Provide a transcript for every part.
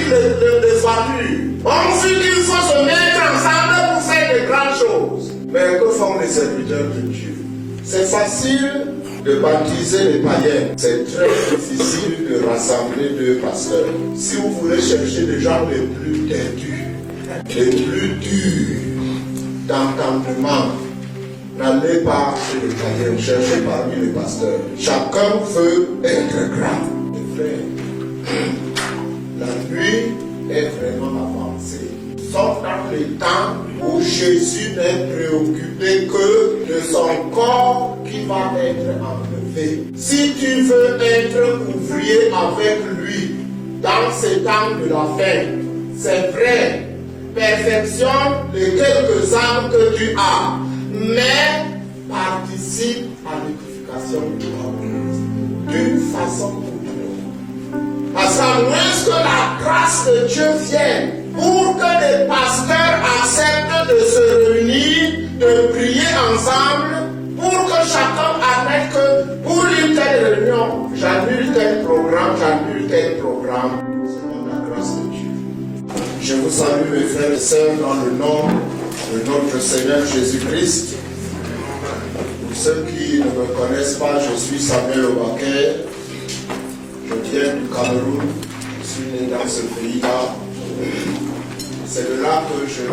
le salut. On dit qu'il faut se mettre ensemble pour faire de grandes choses. Mais que font les serviteurs de Dieu? C'est facile de baptiser les païens. C'est très difficile de rassembler deux pasteurs. Si vous voulez chercher les gens les plus têtus, les plus durs d'entendement, n'allez pas chez les païens, cherchez parmi les pasteurs. Chacun veut être grand. Les frères, la nuit est vraiment avancée. Sauf dans les temps où Jésus n'est préoccupé que de son corps qui va être enlevé. Si tu veux être ouvrier avec lui dans ces temps de la fin, c'est vrai, perfectionne les quelques âmes que tu as, mais participe à l'édification de l'Église d'une façon ou d'une autre. Parce qu'à moins que la grâce de Dieu vienne pour que les pasteurs acceptent de se réunir, de prier ensemble, pour que chacun admette que pour une telle réunion, j'annule tel programme, selon la grâce de Dieu. Je vous salue mes frères et sœurs dans le nom de notre Seigneur Jésus-Christ. Pour ceux qui ne me connaissent pas, je suis Samuel Obake. Je viens du Cameroun, je suis né dans ce pays-là. C'est de là que je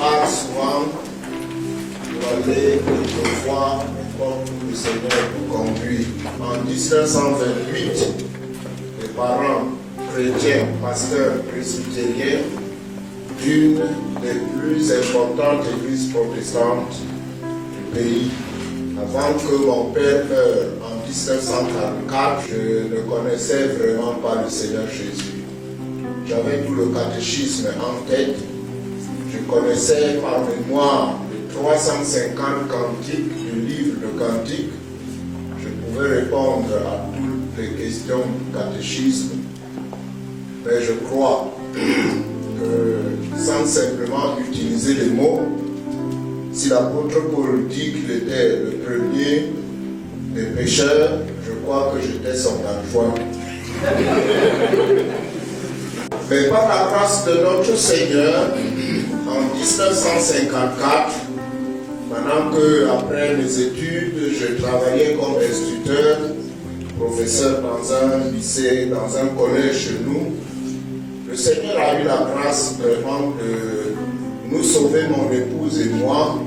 pars souvent pour aller voir où le Seigneur nous conduit. En 1928, mes parents chrétiens, pasteurs presbytériens d'une des plus importantes églises protestantes du pays. Avant que mon père meure en 1944, je ne connaissais vraiment pas le Seigneur Jésus. J'avais tout le catéchisme en tête. Je connaissais par mémoire les 350 cantiques du livre de cantiques. Je pouvais répondre à toutes les questions du catéchisme. Mais je crois que sans simplement utiliser les mots, si l'apôtre Paul dit qu'il était le premier des pécheurs, je crois que j'étais son adjoint. Mais par la grâce de notre Seigneur, en 1954, pendant que, après mes études, je travaillais comme instituteur, professeur dans un lycée, dans un collège chez nous, le Seigneur a eu la grâce vraiment de nous sauver, mon épouse et moi,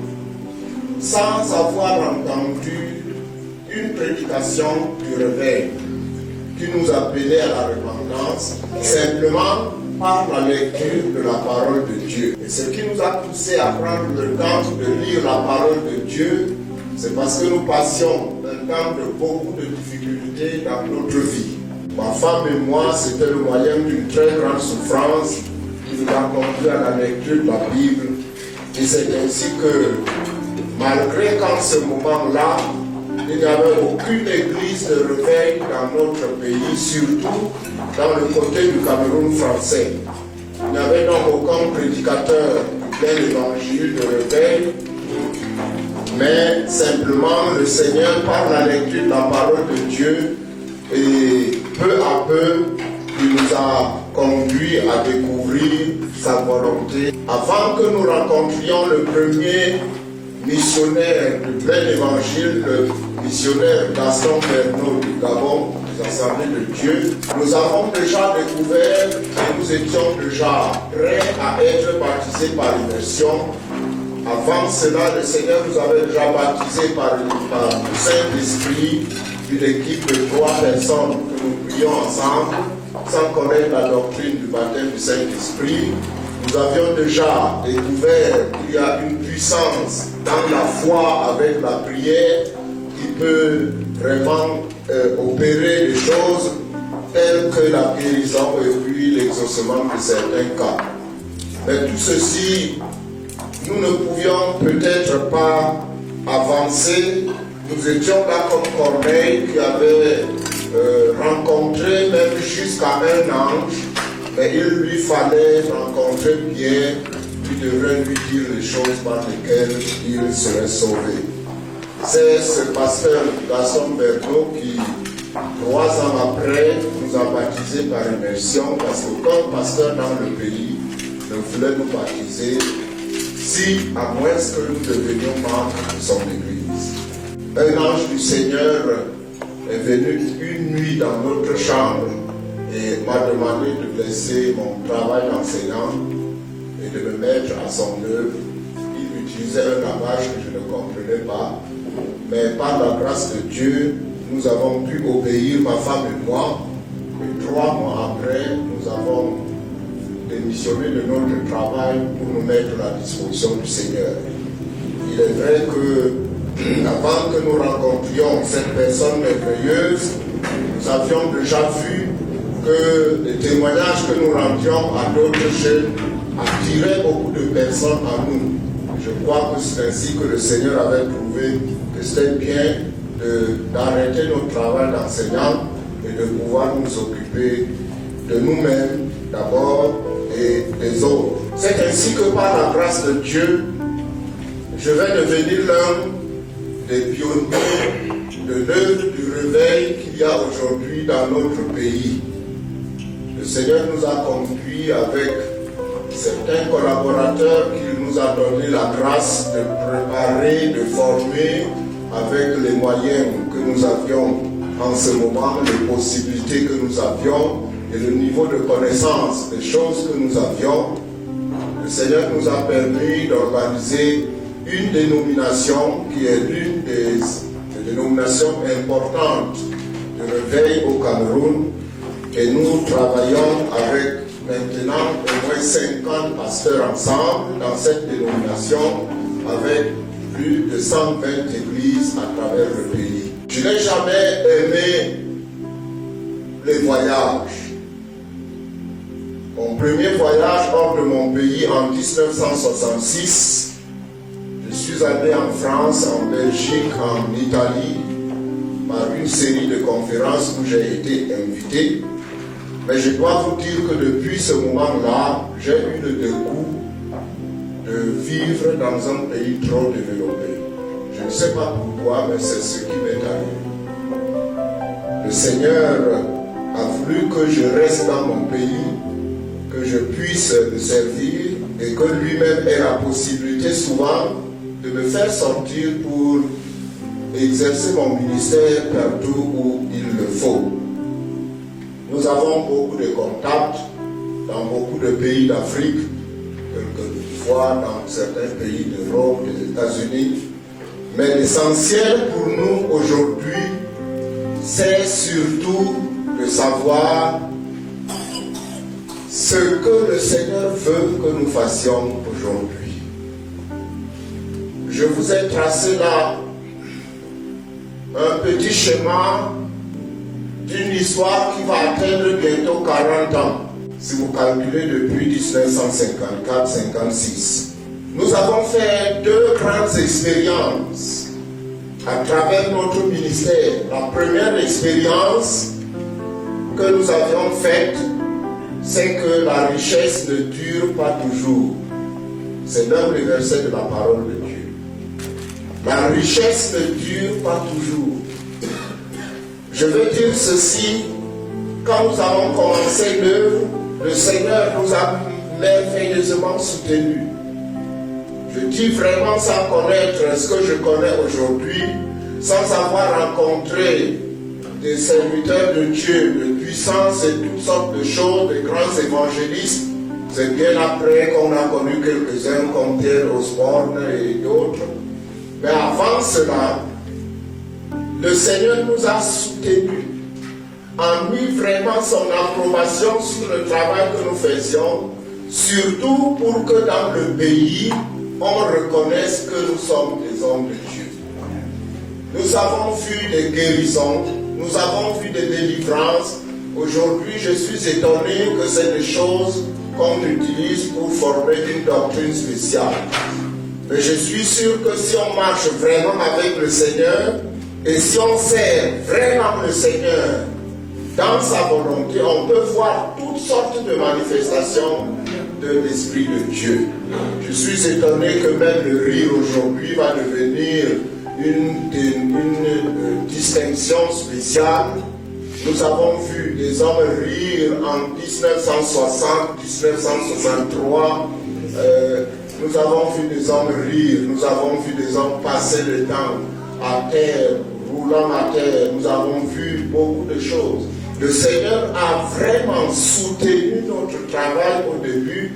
sans avoir entendu une prédication du réveil qui nous appelait à la repentance, simplement par la lecture de la parole de Dieu. Et ce qui nous a poussé à prendre le temps de lire la parole de Dieu, c'est parce que nous passions un temps de beaucoup de difficultés dans notre vie. Ma femme et moi, c'était le moyen d'une très grande souffrance qui nous a conduit à la lecture de la Bible. Et c'est ainsi que, malgré qu'en ce moment-là, il n'y avait aucune église de réveil dans notre pays, surtout dans le côté du Cameroun français. Il n'y avait donc aucun prédicateur de l'évangile de réveil, mais simplement le Seigneur, par la lecture de la parole de Dieu, et peu à peu, il nous a conduits à découvrir sa volonté. Avant que nous rencontrions le premier missionnaire du plein évangile, le missionnaire Gaston Bernot du Gabon, des Assemblées de Dieu, nous avons déjà découvert et nous étions déjà prêts à être baptisés par immersion. Avant cela, le Seigneur nous avait déjà baptisés par le Saint-Esprit, une équipe de 3 personnes que nous prions ensemble, sans connaître la doctrine du baptême du Saint-Esprit. Nous avions déjà découvert qu'il y a une puissance dans la foi avec la prière qui peut vraiment opérer des choses telles que la guérison et puis l'exaucement de certains cas. Mais tout ceci, nous ne pouvions peut-être pas avancer. Nous étions là comme Corneille qui avait rencontré même jusqu'à un ange, mais il lui fallait rencontrer Pierre qui devrait lui dire les choses par lesquelles il serait sauvé. C'est ce pasteur Gaston Bernot qui 3 ans après, nous a baptisés par immersion parce qu'aucun pasteur dans le pays ne voulait nous baptiser si, à moins que nous devenions membres de son église. Un ange du Seigneur est venu une nuit dans notre chambre et m'a demandé de laisser mon travail d'enseignant et de me mettre à son œuvre. Il utilisait un langage que je ne comprenais pas, mais par la grâce de Dieu, nous avons pu obéir, ma femme et moi, et 3 mois après, nous avons démissionné de notre travail pour nous mettre à la disposition du Seigneur. Il est vrai que, avant que nous rencontrions cette personne merveilleuse, nous avions déjà vu que les témoignages que nous rendions à d'autres jeunes attiraient beaucoup de personnes à nous. Je crois que c'est ainsi que le Seigneur avait trouvé que c'était bien d'arrêter notre travail d'enseignant et de pouvoir nous occuper de nous-mêmes d'abord et des autres. C'est ainsi que par la grâce de Dieu, je vais devenir l'un des pionniers de l'œuvre du réveil qu'il y a aujourd'hui dans notre pays. Le Seigneur nous a conduits avec certains collaborateurs qu'il nous a donné la grâce de préparer, de former avec les moyens que nous avions en ce moment, les possibilités que nous avions et le niveau de connaissance des choses que nous avions. Le Seigneur nous a permis d'organiser une dénomination qui est l'une des dénominations importantes de réveil au Cameroun et nous travaillons avec maintenant au moins 50 pasteurs ensemble dans cette dénomination avec plus de 120 églises à travers le pays. Je n'ai jamais aimé les voyages. Mon premier voyage hors de mon pays en 1966, je suis allé en France, en Belgique, en Italie, par une série de conférences où j'ai été invité. Mais je dois vous dire que depuis ce moment-là, j'ai eu le dégoût de vivre dans un pays trop développé. Je ne sais pas pourquoi, mais c'est ce qui m'est arrivé. Le Seigneur a voulu que je reste dans mon pays, que je puisse le servir et que lui-même ait la possibilité souvent de me faire sortir pour exercer mon ministère partout où il le faut. Nous avons beaucoup de contacts dans beaucoup de pays d'Afrique, quelquefois dans certains pays d'Europe, des États-Unis. Mais l'essentiel pour nous aujourd'hui, c'est surtout de savoir ce que le Seigneur veut que nous fassions aujourd'hui. Je vous ai tracé là un petit schéma d'une histoire qui va atteindre bientôt 40 ans, si vous calculez depuis 1954-56. Nous avons fait 2 grandes expériences à travers notre ministère. La première expérience que nous avions faite, c'est que la richesse ne dure pas toujours. C'est l'un des versets de la parole de Dieu. La richesse ne dure pas toujours. Je veux dire ceci, quand nous avons commencé l'œuvre, le Seigneur nous a merveilleusement soutenus. Je dis vraiment sans connaître ce que je connais aujourd'hui, sans avoir rencontré des serviteurs de Dieu, de puissance et toutes sortes de choses, des grands évangélistes. C'est bien après qu'on a connu quelques-uns comme Pierre Osborne et d'autres. Mais avant cela, le Seigneur nous a soutenus, a mis vraiment son approbation sur le travail que nous faisions, surtout pour que dans le pays, on reconnaisse que nous sommes des hommes de Dieu. Nous avons vu des guérisons, nous avons vu des délivrances. Aujourd'hui, je suis étonné que c'est des choses qu'on utilise pour former une doctrine spéciale. Mais je suis sûr que si on marche vraiment avec le Seigneur, et si on sert vraiment le Seigneur dans sa volonté, on peut voir toutes sortes de manifestations de l'Esprit de Dieu. Je suis étonné que même le rire aujourd'hui va devenir une distinction spéciale Nous avons vu des hommes rire en 1960, 1963. Nous avons vu des hommes rire. Nous avons vu des hommes passer le temps à terre, roulant à terre. Nous avons vu beaucoup de choses. Le Seigneur a vraiment soutenu notre travail au début,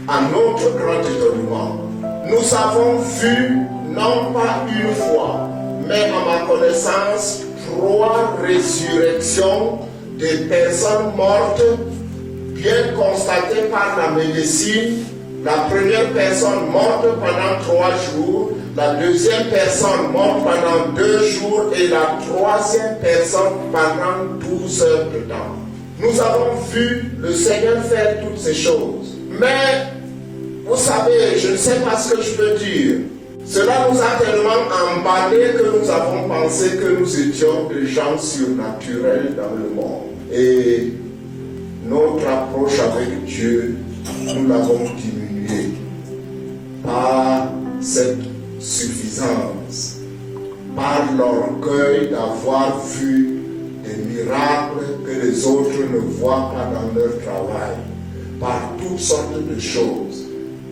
à notre grand étonnement. Nous avons vu, non pas une fois, mais à ma connaissance, 3 résurrections des personnes mortes, bien constatées par la médecine. La première personne morte pendant 3 jours, la deuxième personne morte pendant 2 jours et la troisième personne pendant 12 heures de temps. Nous avons vu le Seigneur faire toutes ces choses. Mais, vous savez, je ne sais pas ce que je peux dire. Cela nous a tellement emballés que nous avons pensé que nous étions des gens surnaturels dans le monde. Et notre approche avec Dieu, nous l'avons diminuée par cette suffisance, par l'orgueil d'avoir vu des miracles que les autres ne voient pas dans leur travail, par toutes sortes de choses.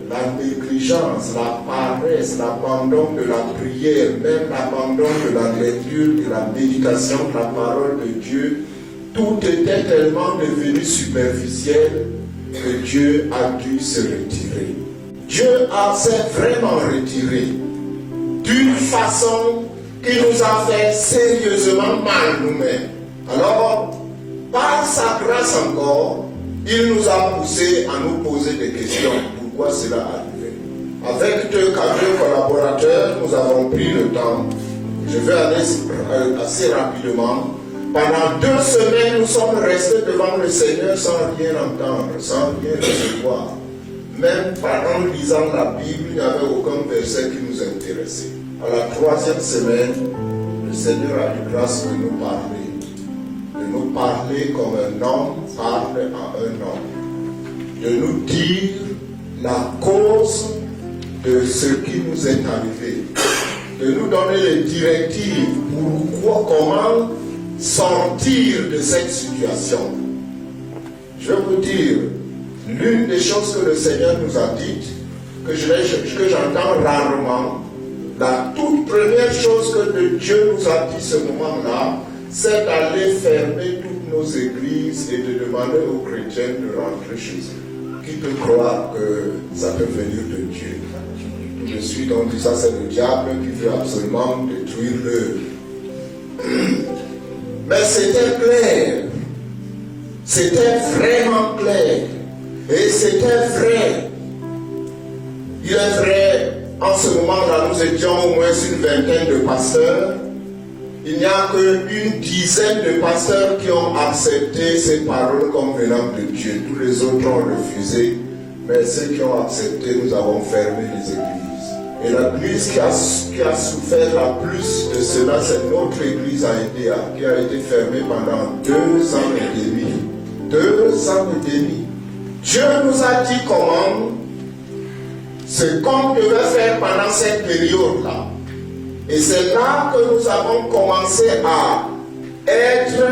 La négligence, la paresse, l'abandon de la prière, même l'abandon de la lecture, de la méditation de la parole de Dieu, tout était tellement devenu superficiel que Dieu a dû se retirer. Dieu s'est vraiment retiré d'une façon qui nous a fait sérieusement mal nous-mêmes. Alors, par sa grâce encore, il nous a poussé à nous poser des questions. Pourquoi cela arrivé? Avec 2 collaborateurs, nous avons pris le temps. Je vais aller assez rapidement. Pendant 2 semaines, nous sommes restés devant le Seigneur sans rien entendre, sans rien recevoir. Même en lisant la Bible, il n'y avait aucun verset qui nous intéressait. À la 3e semaine, le Seigneur a eu grâce de nous parler comme un homme parle à un homme, de nous dire la cause de ce qui nous est arrivé, de nous donner les directives pour comment sortir de cette situation. Je vais vous dire, l'une des choses que le Seigneur nous a dites, que j'entends rarement, la toute première chose que Dieu nous a dit ce moment-là, c'est d'aller fermer toutes nos églises et de demander aux chrétiens de rentrer chez eux. Qui peut croire que ça peut venir de Dieu? Tout de suite, on dit ça, c'est le diable qui veut absolument détruire l'œuvre. Mais c'était clair. C'était vraiment clair. Et c'était vrai. Il est vrai, en ce moment-là, nous étions au moins une vingtaine de pasteurs. Il n'y a qu'une dizaine de pasteurs qui ont accepté ces paroles comme venant de Dieu. Tous les autres ont refusé. Mais ceux qui ont accepté, nous avons fermé les églises. Et l'église qui a souffert la plus de cela, c'est notre église à Edea, qui a été fermée pendant 2 ans et demi. 2 ans et demi. Dieu nous a dit comment, ce qu'on devait faire pendant cette période-là. Et c'est là que nous avons commencé à être,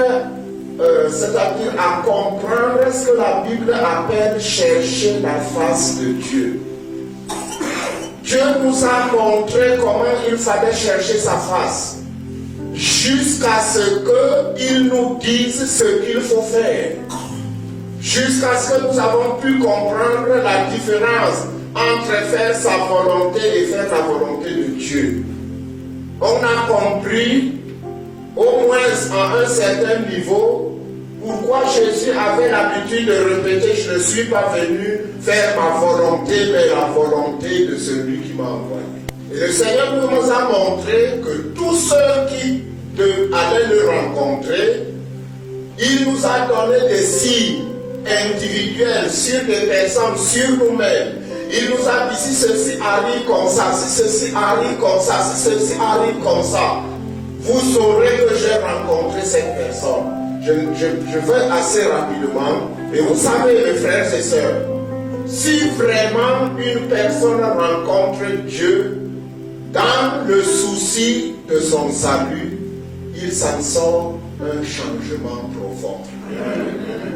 c'est-à-dire à comprendre ce que la Bible appelle chercher la face de Dieu. Dieu nous a montré comment il fallait chercher sa face, jusqu'à ce qu'il nous dise ce qu'il faut faire. Jusqu'à ce que nous avons pu comprendre la différence entre faire sa volonté et faire la volonté de Dieu. On a compris, au moins à un certain niveau, pourquoi Jésus avait l'habitude de répéter « Je ne suis pas venu faire ma volonté, mais la volonté de celui qui m'a envoyé ». Et le Seigneur nous a montré que tous ceux qui allaient le rencontrer, il nous a donné des signes individuels sur des personnes, sur nous-mêmes. Il nous a dit si ceci arrive comme ça, si ceci arrive comme ça, si ceci arrive comme ça, vous saurez que j'ai rencontré cette personne. Je vais assez rapidement. Et vous savez, mes frères et sœurs, si vraiment une personne rencontre Dieu dans le souci de son salut, il s'en sort un changement profond.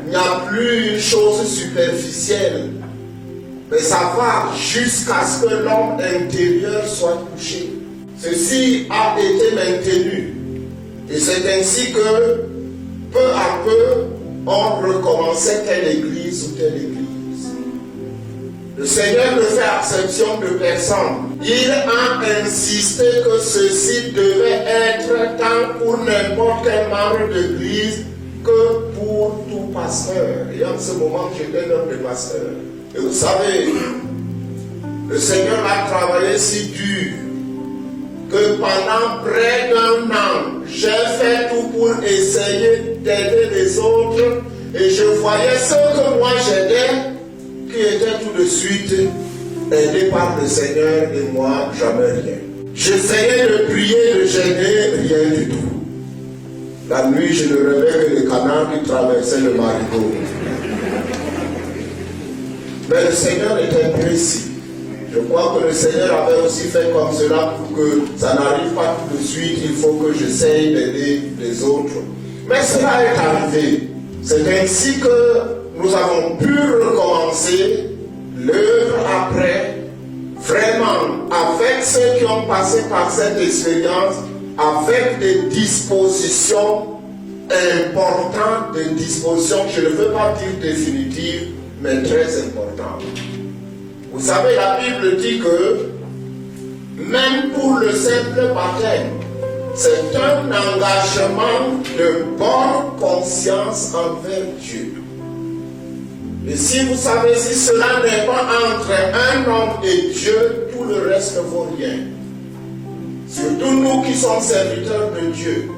Il n'y a plus une chose superficielle, mais ça va jusqu'à ce que l'homme intérieur soit touché. Ceci a été maintenu. Et c'est ainsi que, peu à peu, on recommençait telle église ou telle église. Le Seigneur ne fait exception de personne. Il a insisté que ceci devait être tant pour n'importe quel membre d'église que pour tout pasteur. Et en ce moment, j'étais un homme de pasteur. Et vous savez, le Seigneur a travaillé si dur que pendant près d'un an, j'ai fait tout pour essayer d'aider les autres et je voyais ce que moi j'aidais qui était tout de suite aidé par le Seigneur et moi, jamais rien. J'essayais de prier, de gêner, rien du tout. La nuit, je ne rêvais que les canards qui traversaient le marigot. Mais le Seigneur était précis. Je crois que le Seigneur avait aussi fait comme cela pour que ça n'arrive pas tout de suite. Il faut que j'essaye d'aider les autres. Mais cela est arrivé. C'est ainsi que nous avons pu recommencer l'œuvre après, vraiment, avec ceux qui ont passé par cette expérience, avec des dispositions importantes, des dispositions, je ne veux pas dire définitives, mais très importantes. Vous savez, la Bible dit que même pour le simple baptême, c'est un engagement de bonne conscience envers Dieu. Et si vous savez, si cela n'est pas entre un homme et Dieu, tout le reste ne vaut rien. Surtout nous qui sommes serviteurs de Dieu,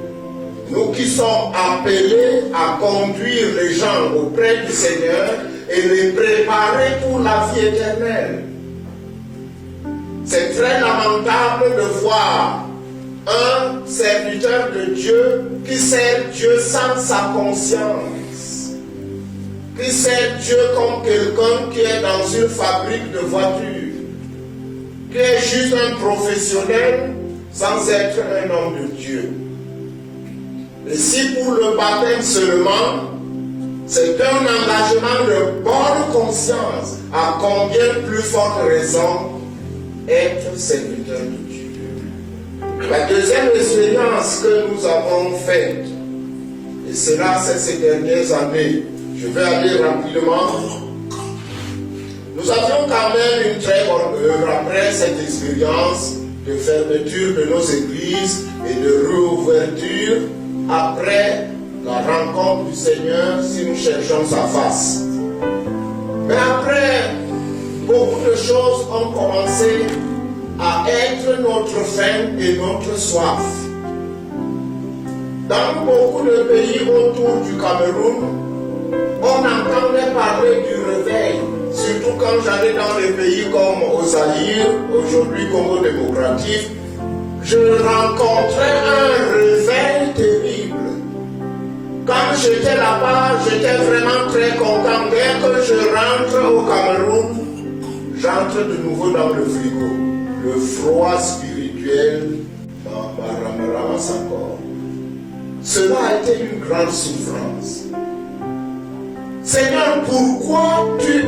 nous qui sommes appelés à conduire les gens auprès du Seigneur et les préparer pour la vie éternelle. C'est très lamentable de voir un serviteur de Dieu qui sert Dieu sans sa conscience, qui sert Dieu comme quelqu'un qui est dans une fabrique de voitures, qui est juste un professionnel sans être un homme de Dieu. Et si pour le baptême seulement, c'est un engagement de bonne conscience, à combien plus forte raison être serviteur de Dieu. La deuxième expérience que nous avons faite, et cela c'est ces dernières années, je vais aller rapidement. Nous avions quand même une très bonne œuvre après cette expérience de fermeture de nos églises et de réouverture après la rencontre du Seigneur si nous cherchons sa face. Mais après, beaucoup de choses ont commencé à être notre faim et notre soif. Dans beaucoup de pays autour du Cameroun, on entendait parler du réveil, surtout quand j'allais dans des pays comme au Zaïre, aujourd'hui Congo démocratique, je rencontrais un réveil terrible. Quand j'étais là-bas, j'étais vraiment très content. Dès que je rentre au Cameroun, j'entre de nouveau dans le frigo. Le froid spirituel me ramasse encore. Cela a été une grande souffrance. Seigneur, pourquoi tu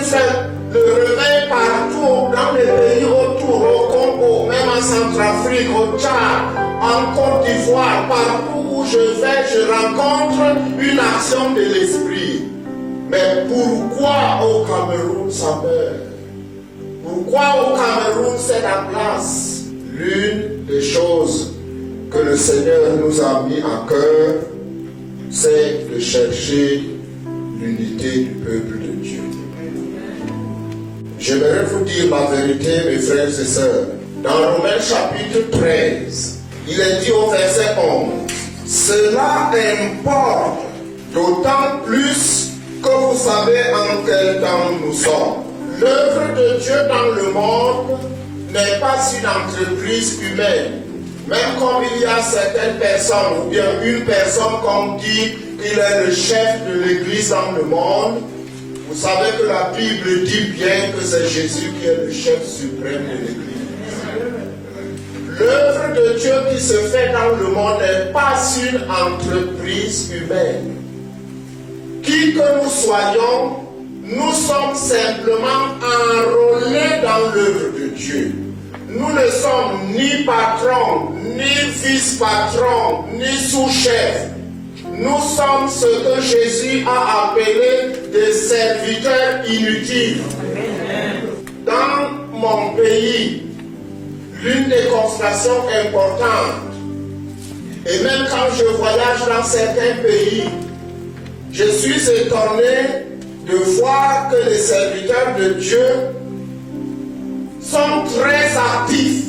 fais le réveil partout dans les pays autour, au Congo, même en Centrafrique, au Tchad, en Côte d'Ivoire, partout où je vais, je rencontre une action de l'esprit. Mais pourquoi au Cameroun ça meurt? Pourquoi au Cameroun c'est la place? L'une des choses que le Seigneur nous a mis à cœur, c'est de chercher l'unité du peuple de Dieu. J'aimerais vous dire la vérité, mes frères et sœurs. Dans Romains chapitre 13, il est dit au verset 11, cela importe d'autant plus que vous savez en quel temps nous sommes. L'œuvre de Dieu dans le monde n'est pas une entreprise humaine. Même comme il y a certaines personnes, ou bien une personne comme dit qu'il est le chef de l'Église dans le monde, vous savez que la Bible dit bien que c'est Jésus qui est le chef suprême de l'Église. L'œuvre de Dieu qui se fait dans le monde n'est pas une entreprise humaine. Qui que nous soyons, nous sommes simplement enrôlés dans l'œuvre de Dieu. Nous ne sommes ni patrons, ni vice-patrons, ni sous-chefs. Nous sommes ce que Jésus a appelé des serviteurs inutiles. Dans mon pays, l'une des constatations importantes, et même quand je voyage dans certains pays, je suis étonné de voir que les serviteurs de Dieu sont très actifs.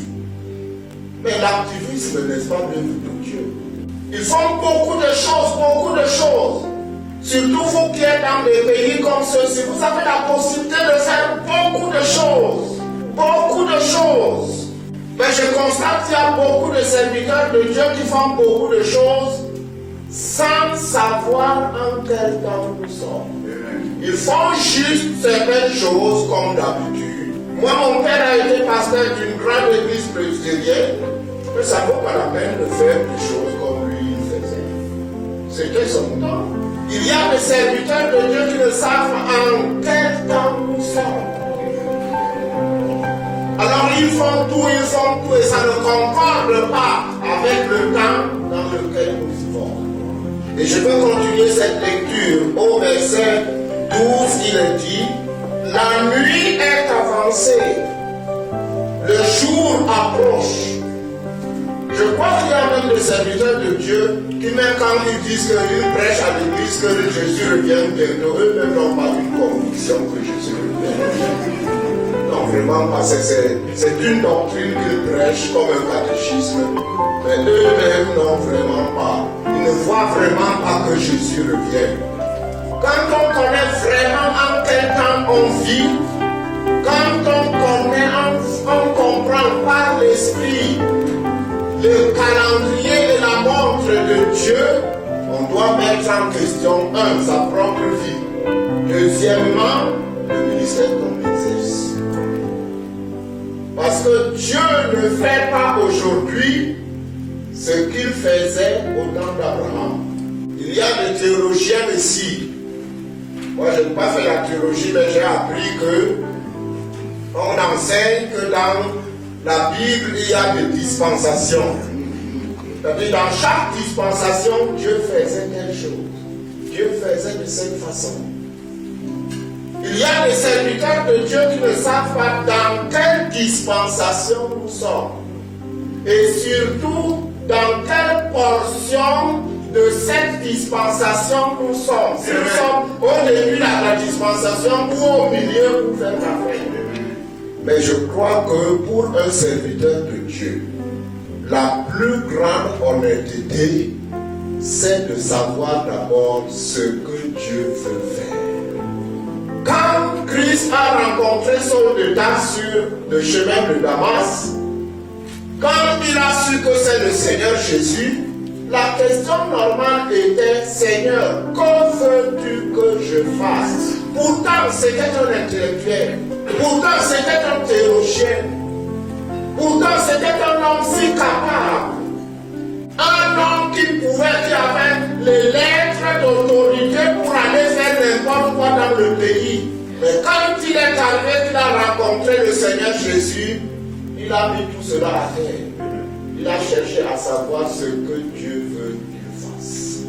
Mais l'activisme n'est pas l'œuvre de Dieu. Ils font beaucoup de choses. Surtout vous qui êtes dans des pays comme ceux-ci, vous avez la possibilité de faire beaucoup de choses. Mais je constate qu'il y a beaucoup de serviteurs de Dieu qui font beaucoup de choses sans savoir en quel temps nous sommes. Ils font juste certaines choses comme d'habitude. Moi, mon père a été pasteur d'une grande église presbytérienne, mais ça ne vaut pas la peine de faire des choses comme lui il faisait. C'était son temps. Il y a des serviteurs de Dieu qui ne savent en quel temps nous sommes. Alors ils font tout, et ça ne concorde pas avec le temps dans lequel nous vivons. Et je veux continuer cette lecture au verset 12, il est dit, la nuit est avancée, le jour approche. Je crois qu'il y a même des serviteurs de Dieu qui, même quand ils disent qu'ils prêchent à l'église que Jésus revient bientôt, eux-mêmes n'ont pas une conviction que Jésus revient. Non, vraiment, parce que c'est une doctrine qu'ils prêchent comme un catéchisme. Mais eux-mêmes n'ont vraiment pas. Ils ne voient vraiment pas que Jésus revienne. Quand on connaît vraiment en quel temps on vit, quand on connaît, on comprend par l'esprit le calendrier et la montre de Dieu, on doit mettre en question, sa propre vie. Deuxièmement, le ministère qu'on exerce. Parce que Dieu ne fait pas aujourd'hui ce qu'il faisait au temps d'Abraham. Il y a des théologiens ici. Moi, je n'ai pas fait la théologie, mais j'ai appris qu'on enseigne que dans la Bible, il y a des dispensations. C'est-à-dire, dans chaque dispensation, Dieu faisait quelque chose. Dieu faisait de cette façon. Il y a des serviteurs de Dieu qui ne savent pas dans quelle dispensation nous sommes. Et surtout, dans quelle portion de cette dispensation nous sommes. Si nous sommes au début de la dispensation ou au milieu pour faire la fin. Mais je crois que pour un serviteur de Dieu, la plus grande honnêteté, c'est de savoir d'abord ce que Dieu veut faire. Quand Christ a rencontré Saul de Tarse sur le chemin de Damas, quand il a su que c'est le Seigneur Jésus, la question normale était, Seigneur, que veux-tu que je fasse? Pourtant, c'était un intellectuel. Pourtant, c'était un théologien. Pourtant, c'était un homme si capable. Un homme qui avait les lettres d'autorité pour aller faire n'importe quoi dans le pays. Mais quand il est arrivé, qu'il a rencontré le Seigneur Jésus, il a mis tout cela à terre. Il a cherché à savoir ce que Dieu veut qu'il fasse.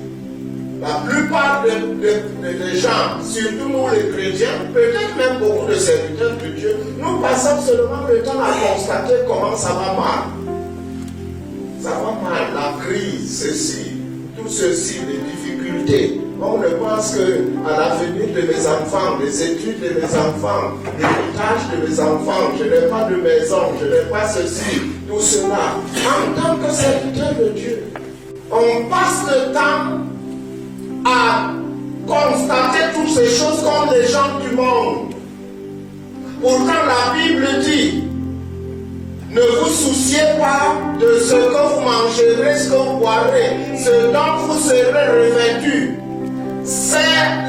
La plupart des gens, surtout nous les chrétiens, peut-être même beaucoup de serviteurs de Dieu, nous passons seulement le temps à constater comment ça va mal. Ça va mal, la crise, ceci, tout ceci, les difficultés. On ne pense qu'à l'avenir de mes enfants, des études de mes enfants, l'héritage de mes enfants, je n'ai pas de maison, je n'ai pas ceci, tout cela. En tant que serviteur de Dieu, on passe le temps à constater toutes ces choses comme les gens du monde. Pourtant, la Bible dit, ne vous souciez pas de ce que vous mangerez, ce que vous boirez, ce dont vous serez revêtus. C'est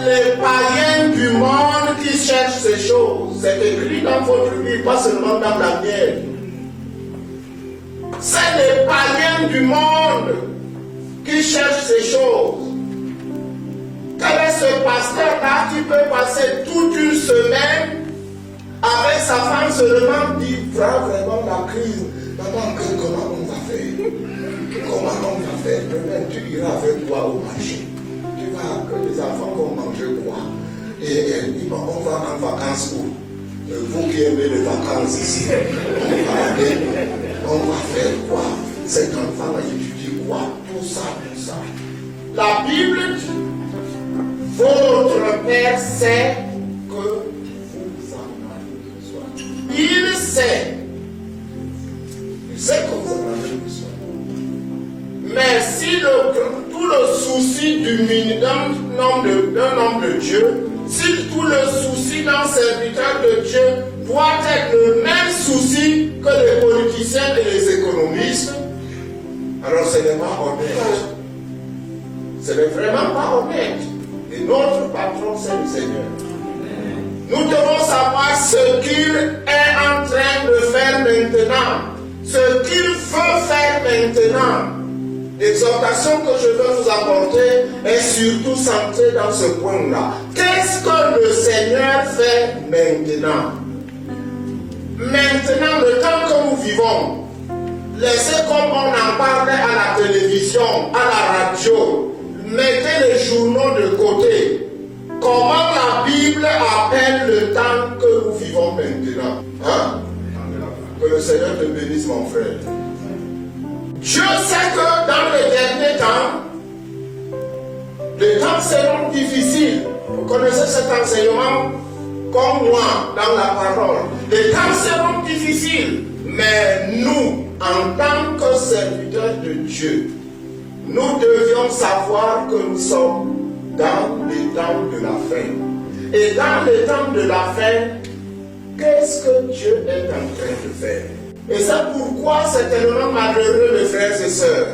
les païens du monde qui cherchent ces choses. C'est écrit dans votre Bible, pas seulement dans la mienne. C'est les païens du monde qui cherchent ces choses. Quel est ce pasteur-là qui peut passer toute une semaine avec sa femme seulement dit vraiment la crise. Maman, comment on va faire? Comment on va faire? Demain, tu iras avec toi au marché. Tu vas que les enfants vont manger quoi? Et on va en vacances où? Vous qui aimez les vacances ici, on va faire quoi? Cet enfant va étudier quoi? Tout ça, tout ça. La Bible dit, votre Père sait que vous en avez besoin. Il sait. Il sait que vous en avez besoin. Mais si tout le souci d'un homme de Dieu, si tout le souci d'un serviteur de Dieu doit être le même souci que les politiciens et les économistes, alors ce n'est pas honnête. Ce n'est vraiment pas honnête. Et notre patron, c'est le Seigneur. Nous devons savoir ce qu'il est en train de faire maintenant. Ce qu'il veut faire maintenant. L'exhortation que je veux vous apporter est surtout centrée dans ce point-là. Qu'est-ce que le Seigneur fait maintenant? Maintenant, le temps que nous vivons, laissez comme on en parlait à la télévision, à la radio, mettez les journaux de côté. Comment la Bible appelle le temps que nous vivons maintenant? Hein? Que le Seigneur te bénisse, mon frère. Dieu sait que dans les derniers temps, les temps seront difficiles. Vous connaissez cet enseignement comme moi dans la parole. Les temps seront difficiles, mais nous, en tant que serviteurs de Dieu, nous devions savoir que nous sommes dans les temps de la fin. Et dans les temps de la fin, qu'est-ce que Dieu est en train de faire? Et c'est pourquoi c'est tellement malheureux, mes frères et sœurs,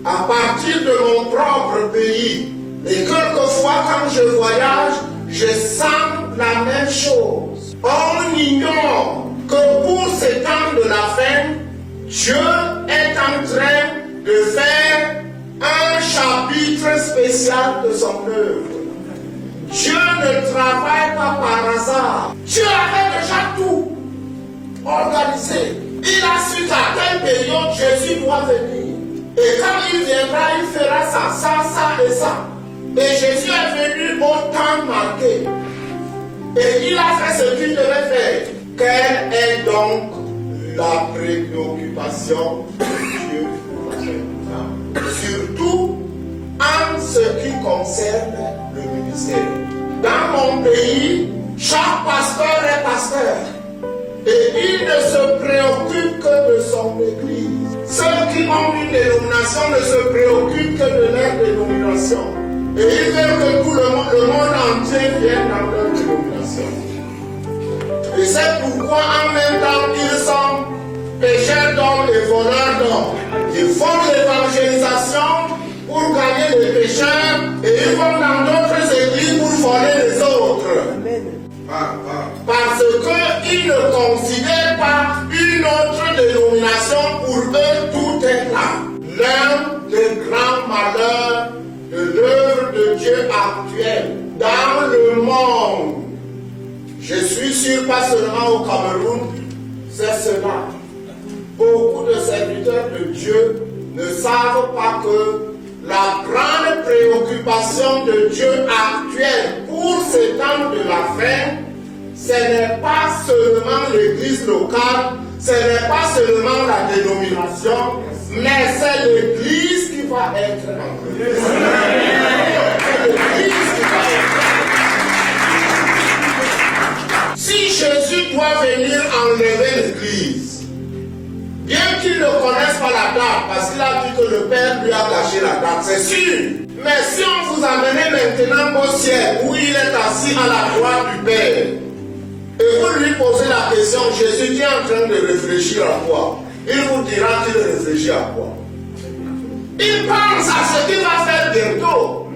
à partir de mon propre pays, et quelquefois quand je voyage, je sens la même chose. On ignore que pour ces temps de la fin, Dieu est en train de faire un chapitre spécial de son œuvre. Dieu ne travaille pas par hasard. Dieu avait déjà tout organisé. Il a su qu'à quelle période Jésus doit venir. Et quand il viendra, il fera ça et ça. Et Jésus est venu au temps marqué. Et il a fait ce qu'il devait faire. Quelle est donc la préoccupation de Dieu pour la fin? Surtout en ce qui concerne le ministère. Dans mon pays, chaque pasteur est pasteur. Et il ne se préoccupe que de son église. Ceux qui ont une dénomination ne se préoccupent que de leur dénomination. Et ils veulent que tout le monde entier vienne dans leur dénomination. Et c'est pourquoi en même temps ils sont pécheurs d'hommes et voleurs d'hommes. Ils font l'évangélisation pour gagner les pécheurs et ils vont dans d'autres églises pour voler les autres. Parce qu'ils ne considèrent pas une autre dénomination, pour eux tout est là. L'un des grands malheurs de l'œuvre de Dieu actuelle dans le monde, je suis sûr pas seulement au Cameroun, c'est cela. Beaucoup de serviteurs de Dieu ne savent pas que la grande préoccupation de Dieu actuelle pour ces temps de la fin, ce n'est pas seulement l'église locale, ce n'est pas seulement la dénomination, mais c'est l'église qui va être enlevée. C'est l'église qui va être enlevée. Si Jésus doit venir enlever l'église, bien qu'il ne connaisse pas la date, parce qu'il a dit que le Père lui a caché la date, c'est sûr. Mais si on vous amène maintenant au ciel, où il est assis à la droite du Père, et vous lui posez la question, Jésus qui est en train de réfléchir à quoi? Il vous dira qu'il réfléchit à quoi? Il pense à ce qu'il va faire bientôt.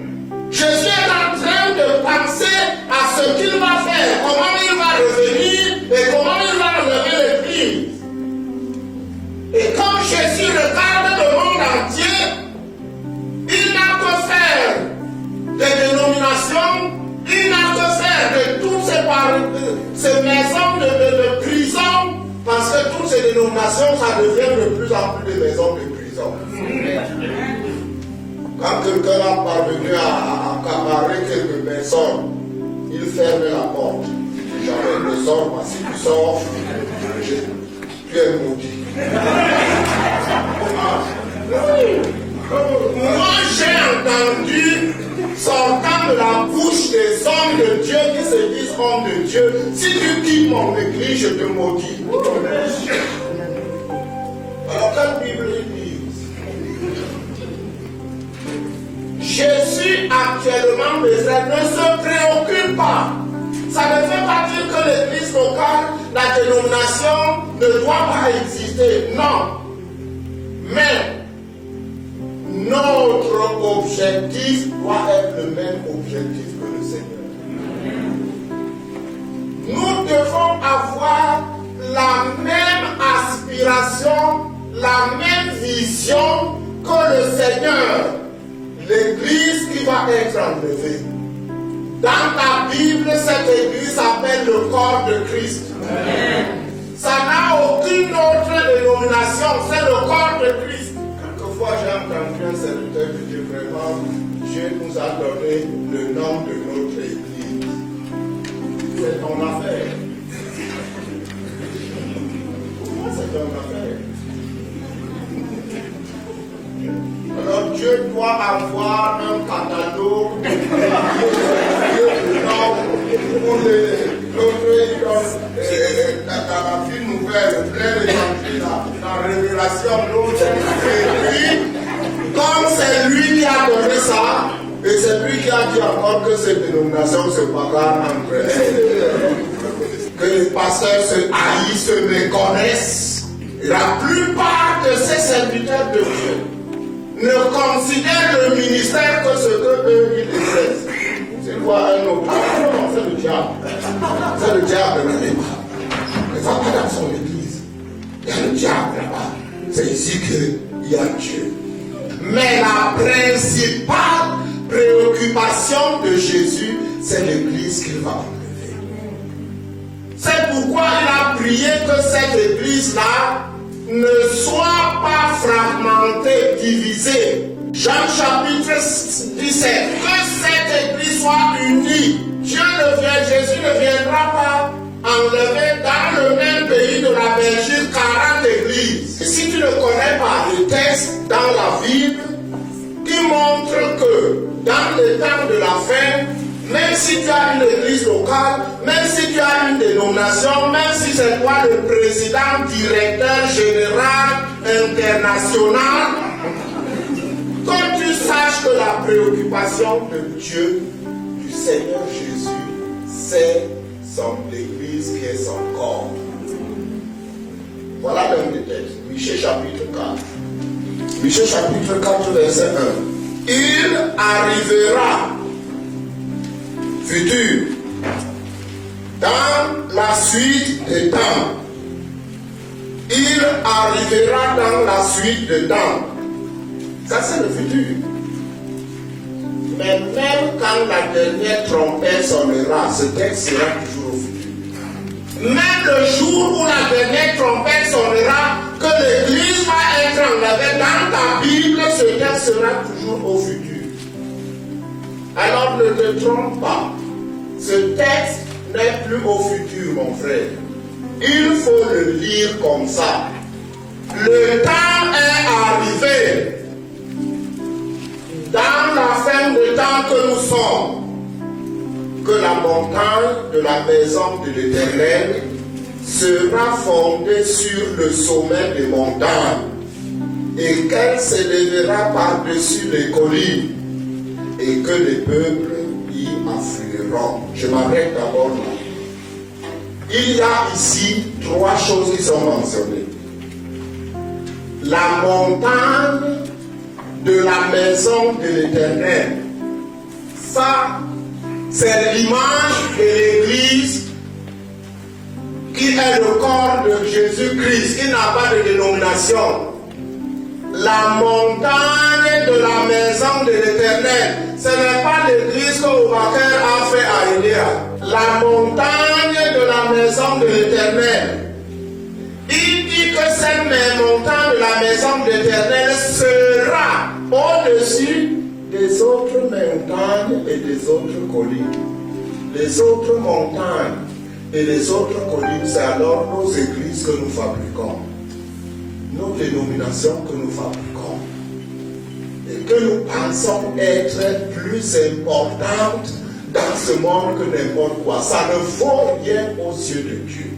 Jésus est en train de penser à ce qu'il va faire, comment il va revenir et comment il va relever l'église. Et comme Jésus ces maisons de prison, parce que toutes ces dénominations, ça devient de plus en plus des maisons de prison. Quand quelqu'un a parvenu à accaparer quelques personnes, il ferme la porte. Jamais ne sors pas. Si tu sors, tu es maudit. Moi, j'ai entendu, sortant de la bouche des hommes de Dieu qui se disent hommes de Dieu, si tu quittes mon église, je te maudis. Alors, quelle Bible ils disent? Jésus, actuellement, mes frères, ne se préoccupe pas. Ça ne veut pas dire que l'église locale, la dénomination ne doit pas exister. Non. Mais notre objectif doit être le même objectif que le Seigneur. Nous devons avoir la même aspiration, la même vision que le Seigneur. L'église qui va être enlevée. Dans ta Bible, cette église s'appelle le corps de Christ. Amen. Ça n'a aucune autre dénomination, c'est le corps de Christ. Quelquefois, j'ai entendu un serviteur de Dieu, vraiment, Dieu nous a donné le nom de notre église. C'est ton affaire. Pourquoi c'est ton affaire? Alors Dieu doit avoir un catalogue pour la vie nouvelle, plein d'évangile, la révélation de l'autre. Et puis, comme c'est lui qui a donné ça, et c'est lui qui a dit encore que ces dénominations se bagarrent entre elles, que les pasteurs se haïssent, se méconnaissent. La plupart de ces serviteurs de Dieu ne considèrent le ministère que ce que eux ils exercent. C'est quoi un autre? Non, c'est le diable. C'est le diable là-bas. Ne va pas dans son église. Il y a le diable là-bas. C'est ici qu'il y a Dieu. Mais la principale préoccupation de Jésus, c'est l'église qu'il va enlever. C'est pourquoi il a prié que cette église-là ne soit pas fragmentée, divisée. Jean chapitre 17, que cette église soit unie. Jésus ne viendra pas enlever dans le même pays de la Belgique 40 églises. Et si tu ne connais pas les textes dans la Bible qui montrent que dans le temps de la fin, même si tu as une église locale, même si tu as une dénomination, même si c'est toi le président, directeur général, international, que tu saches que la préoccupation de Dieu, du Seigneur Jésus, c'est son église qui est son corps. Voilà l'un des textes. Michée chapitre 4. Michée chapitre 4, verset 1. Il arrivera futur, dans la suite des temps. Il arrivera dans la suite des temps. Ça, c'est le futur. Mais même quand la dernière trompette sonnera, ce texte sera toujours au futur. Même le jour où la dernière trompette sonnera, que l'église va être enlevée, dans ta Bible, ce texte sera toujours au futur. Alors ne te trompe pas. Ce texte n'est plus au futur, mon frère. Il faut le lire comme ça. Le temps est arrivé. Dans la fin de temps que nous sommes, que la montagne de la maison de l'Éternel sera fondée sur le sommet des montagnes et qu'elle s'élèvera par-dessus les collines et que les peuples y afflueront. Je m'arrête d'abord là. Il y a ici 3 choses qui sont mentionnées. La montagne de la maison de l'Éternel. Ça, c'est l'image de l'Église qui est le corps de Jésus-Christ, qui n'a pas de dénomination. La montagne de la maison de l'Éternel, ce n'est pas l'église que Obakar a fait à Elia. la montagne de la maison de l'Éternel. Il dit que cette montagne de la maison de l'Éternel sera au-dessus des autres montagnes et des autres collines. Les autres montagnes et les autres collines, c'est alors nos églises que nous fabriquons, nos dénominations que nous fabriquons, et que nous pensons être plus importantes dans ce monde que n'importe quoi. Ça ne vaut rien aux yeux de Dieu.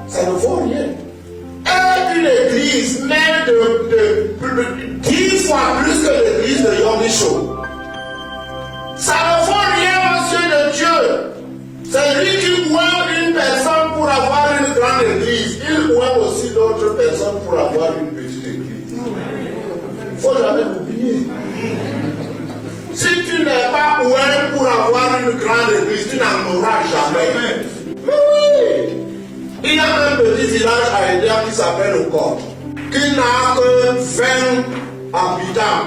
Ça ne vaut rien. Et une église, même de 10 fois plus que l'église de Yondicho, ça ne vaut rien aux yeux de Dieu. C'est lui qui oint une personne pour avoir une grande église. Il oint aussi d'autres personnes pour avoir une petite église. Il ne faut jamais l'oublier. Si tu n'es pas oint pour avoir une grande église, tu n'en auras jamais. Mais oui! Il y a un petit village à Edea qui s'appelle Okot, qui n'a que 20 habitants,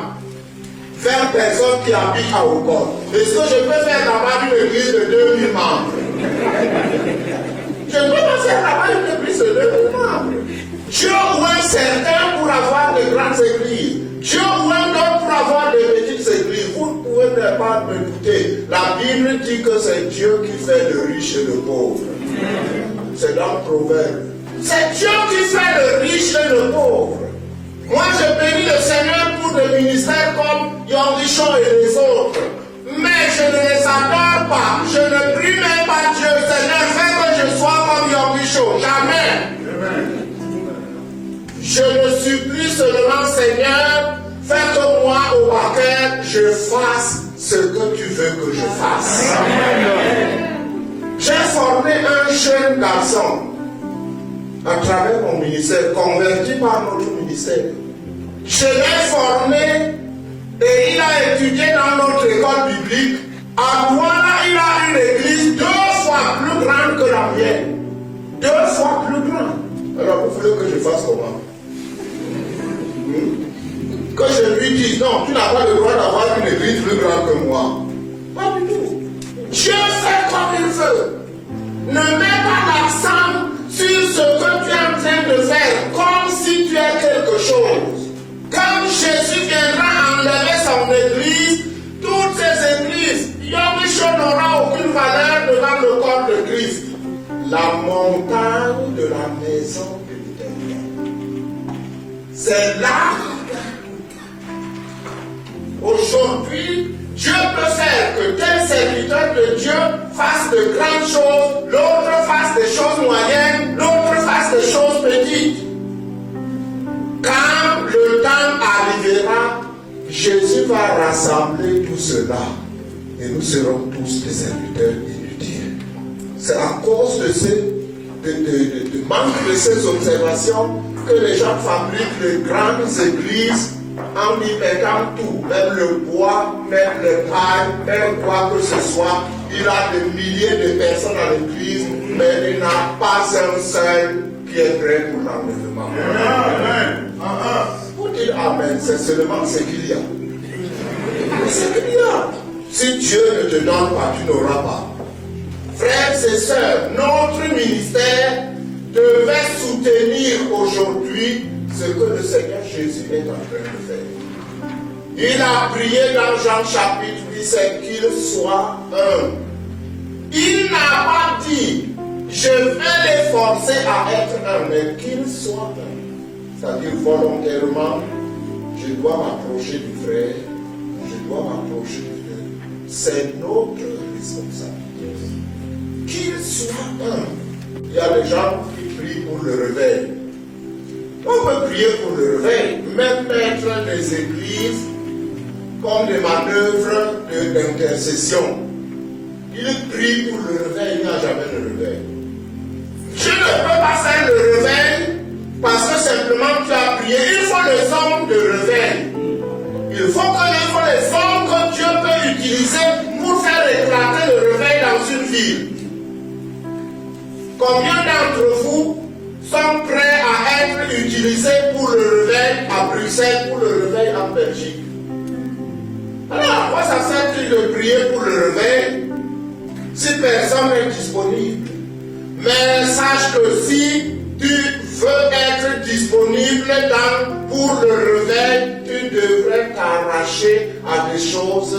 20 personnes qui habitent à Okot. Est-ce que je peux faire là-bas une église de 2000 membres? Je ne peux pas faire là-bas une église de 2000 membres. Dieu oint certains pour avoir de grandes églises. Dieu oint d'autres pour avoir de petites églises. Vous ne pouvez pas me douter. La Bible dit que c'est Dieu qui fait le riche et le pauvre. C'est dans le proverbe. C'est Dieu qui fait le riche et le pauvre. Moi, je bénis le Seigneur pour des ministères comme Yondicho et les autres. Mais je ne les adore pas. Je ne prie même pas Dieu. Seigneur, fais que je sois comme Yondicho. Jamais. Je me supplie seulement, Seigneur, fais que moi, au Baker, je fasse ce que tu veux que je fasse. J'ai formé un jeune garçon à travers mon ministère, converti par notre ministère. Je l'ai formé et il a étudié dans notre école biblique. À Douala, il a une église 2 fois plus grande que la mienne. 2 fois plus grande. Alors vous voulez que je fasse comment? Que je lui dise non, tu n'as pas le droit d'avoir une église plus grande que moi. Pas du tout. Dieu fait comme il veut. Ne mets pas l'accent sur ce que tu es en train de faire, comme si tu es quelque chose. Quand Jésus viendra enlever son église, toutes ces églises, Yondicho n'aura aucune valeur devant le corps de Christ. La montagne de la maison de l'Éternel. C'est là. Aujourd'hui, Dieu peut faire que tel serviteur de Dieu fasse de grandes choses, l'autre fasse des choses moyennes, l'autre fasse des choses petites. Quand le temps arrivera, Jésus va rassembler tout cela et nous serons tous des serviteurs inutiles. C'est à cause de manque de ces observations que les gens fabriquent de grandes églises en y mettant tout, même le bois, même les pailles, même quoi que ce soit. Il a des milliers de personnes à l'église, mais il n'a pas un seul qui est prêt pour l'enlèvement. Amen. Vous dites Amen, c'est seulement ce qu'il y a. C'est ce qu'il y a. Si Dieu ne te donne pas, tu n'auras pas. Frères et sœurs, notre ministère devait soutenir aujourd'hui ce que le Seigneur Jésus est en train de faire. Il a prié dans Jean chapitre 17 qu'il soit un. Il n'a pas dit, je vais les forcer à être un, mais qu'il soit un. C'est-à-dire volontairement, je dois m'approcher du frère, je dois m'approcher du frère. C'est notre responsabilité. Qu'il soit un. Il y a des gens qui prient pour le réveil. On peut prier pour le réveil, même mettre des églises comme des manœuvres d'intercession. Il prie pour le réveil, il n'y a jamais de réveil. Je ne peux pas faire le réveil parce que simplement tu as prié. Il faut les hommes de réveil. Il faut les hommes que Dieu peut utiliser pour faire éclater le réveil dans une ville. Combien d'entre vous sont prêts à être utilisés pour le réveil à Bruxelles, pour le réveil en Belgique? Alors, à quoi ça sert-il de prier pour le réveil si personne n'est disponible. Mais sache que si tu veux être disponible pour le réveil, tu devrais t'arracher à des choses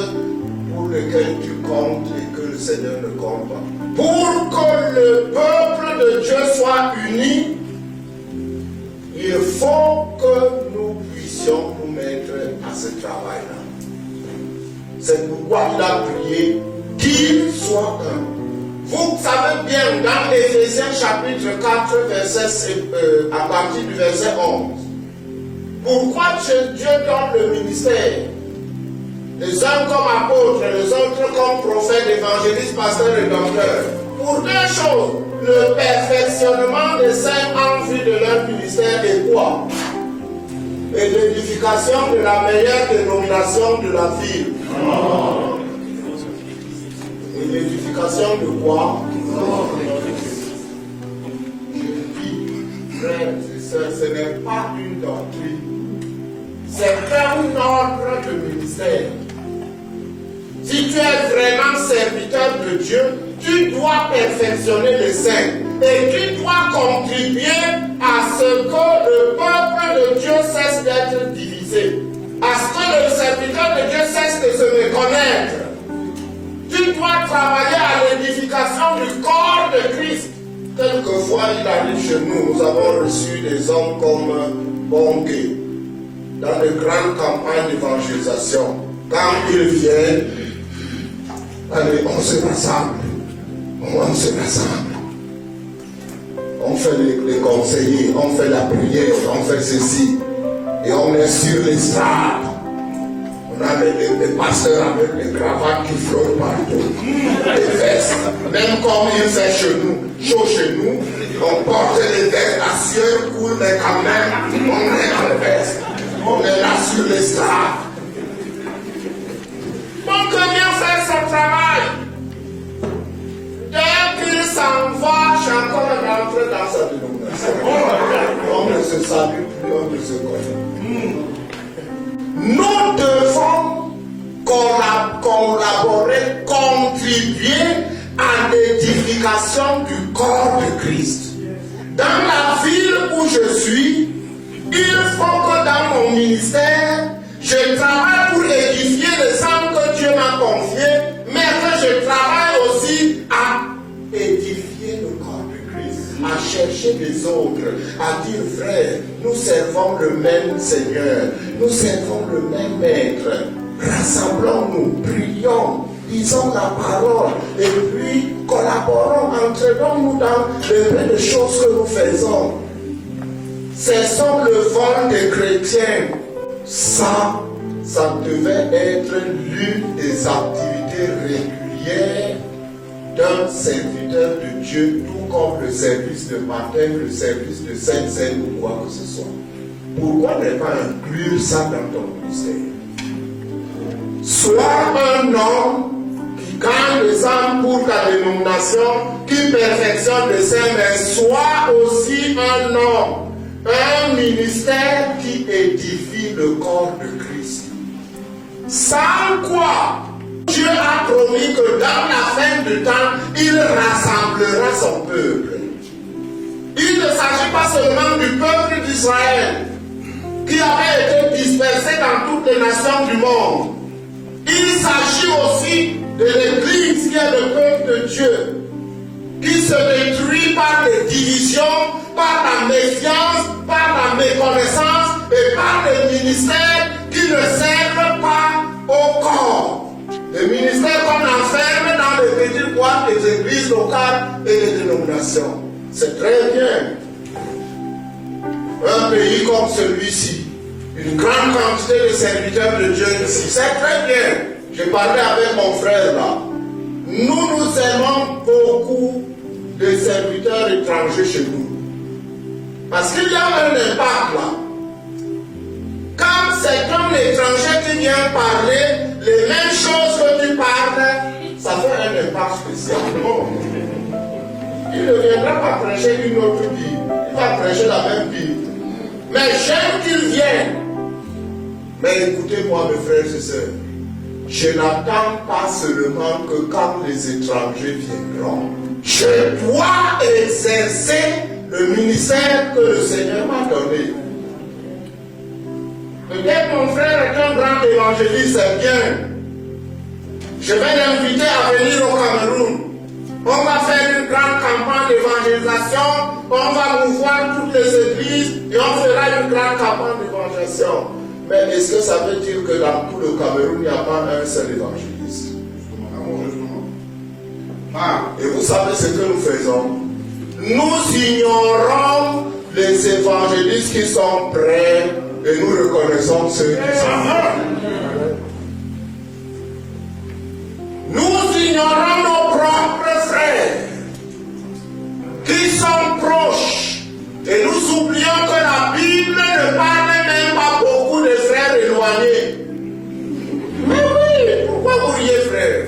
pour lesquelles tu comptes et que le Seigneur ne compte pas. Pour que le peuple de Dieu soit uni, il faut que nous puissions nous mettre à ce travail-là. C'est pourquoi il a prié qu'il soit un. Vous savez bien, dans Éphésiens chapitre 4, à partir du verset 11, pourquoi Dieu donne le ministère? Les uns comme apôtres, les autres comme prophètes, évangélistes, pasteurs et docteurs. Pour deux choses, le perfectionnement des saints en vue de leur ministère et quoi? Et l'édification de la meilleure dénomination de la ville. Et l'édification de quoi? Je dis, frères et sœurs, ce n'est pas une doctrine. C'est un ordre de ministère. Si tu es vraiment serviteur de Dieu, tu dois perfectionner les saints. Et tu dois contribuer à ce que le peuple de Dieu cesse d'être divisé. À ce que le serviteur de Dieu cesse de se méconnaître. Tu dois travailler à l'édification du corps de Christ. Quelquefois, il arrive chez nous, nous avons reçu des hommes comme Bongué dans de grandes campagnes d'évangélisation. Quand ils viennent, allez, on se rassemble. On se rassemble. On fait les conseillers, on fait la prière, on fait ceci. Et on est sur les strates. On a les pasteurs avec les cravates qui flottent partout. Les vestes. Même comme il fait chez nous, chaud chez nous, on porte les vestes, la sueur coule, mais quand même, on est en veste. On est là sur les strates. Donc, bien faire son travail. Dès qu'il s'en va, chacun rentre dans sa dénomination. On ne se salue plus, on ne se connaît. Nous devons collaborer, contribuer à l'édification du corps de Christ. Dans la ville où je suis, il faut que dans mon ministère, je travaille pour édifier les âmes que Dieu m'a confiées, mais que je travaille aussi à édifier le corps de Christ, à chercher les autres, à dire frère, nous servons le même Seigneur, nous servons le même Maître, rassemblons-nous, prions, lisons la parole et puis collaborons, entraînons-nous dans les peu de choses que nous faisons. Cessons le vol des chrétiens. Ça devait être l'une des activités régulières d'un serviteur de Dieu, tout comme le service de baptême, le service de Sainte-Seine ou quoi que ce soit. Pourquoi ne pas inclure ça dans ton ministère? Sois un homme qui gagne les âmes pour ta dénomination, qui perfectionne les saints, mais sois aussi un homme, un ministère qui édifie le corps de Christ. Sans quoi, Dieu a promis que dans la fin du temps, il rassemblera son peuple. Il ne s'agit pas seulement du peuple d'Israël qui avait été dispersé dans toutes les nations du monde. Il s'agit aussi de l'Église qui est le peuple de Dieu, qui se détruit par les divisions, par la méfiance, par la méconnaissance et par les ministères qui ne servent pas au corps. Les ministères qu'on enferme dans les petites boîtes des églises locales et des dénominations. C'est très bien. Un pays comme celui-ci, une grande quantité de serviteurs de Dieu ici, c'est très bien. J'ai parlé avec mon frère là. Nous aimons beaucoup de serviteurs étrangers chez nous. Parce qu'il y a un impact là. Quand c'est un étranger qui vient parler les mêmes choses que tu parles, ça fait un impact spécial. Non. Il ne viendra pas prêcher une autre Bible. Il va prêcher la même Bible. Mais j'aime qu'il vienne. Mais écoutez-moi, mes frères et sœurs. je n'attends pas seulement que quand les étrangers viendront, je dois exercer le ministère que le Seigneur m'a donné. Peut-être mon frère est un grand évangéliste, c'est bien. Je vais l'inviter à venir au Cameroun. On va faire une grande campagne d'évangélisation. On va mouvoir toutes les églises et on fera une grande campagne d'évangélisation. Mais est-ce que ça veut dire que dans tout le Cameroun, il n'y a pas un seul évangéliste? Et vous savez ce que nous faisons? Nous ignorons les évangélistes qui sont prêts et nous reconnaissons ceux qui sont prêts. Nous ignorons nos propres frères qui sont proches et nous oublions que la Bible ne parle même pas beaucoup de frères éloignés. Mais oui, pourquoi vous riez, frère?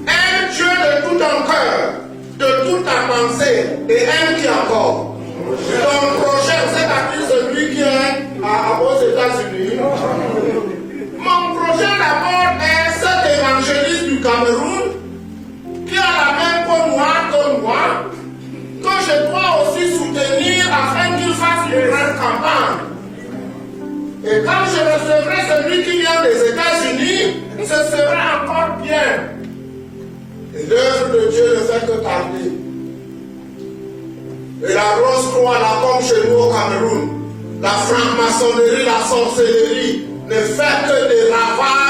Aime Dieu de tout ton cœur, de toute ta pensée et aime qui encore. Ton prochain, c'est à qui celui qui est aux États-Unis. Mon prochain d'abord est cet évangéliste du Cameroun qui a la même peau noire que moi, que je dois aussi soutenir afin qu'il fasse une grande campagne. Et quand je recevrai celui qui vient des États-Unis, ce sera encore bien. Et l'œuvre de Dieu ne fait que tarder. Et la rose croix, là, comme chez nous au Cameroun, la franc-maçonnerie, la sorcellerie, ne fait que des ravages.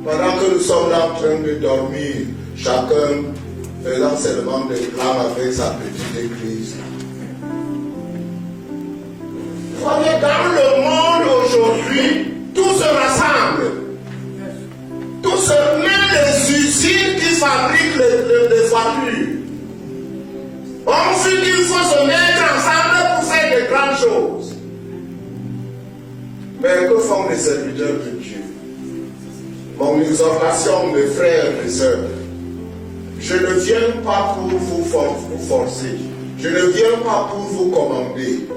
Pendant que nous sommes là en train de dormir, chacun faisant seulement des plans avec sa petite église. Voyez, dans le monde aujourd'hui, tout se rassemble. Tout se met les usines qui fabriquent les voitures. On sait qu'il faut se mettre ensemble pour faire de grandes choses. Mais que font les serviteurs de Dieu? Mon exhortation, mes frères et sœurs, je ne viens pas pour vous forcer, je ne viens pas pour vous commander,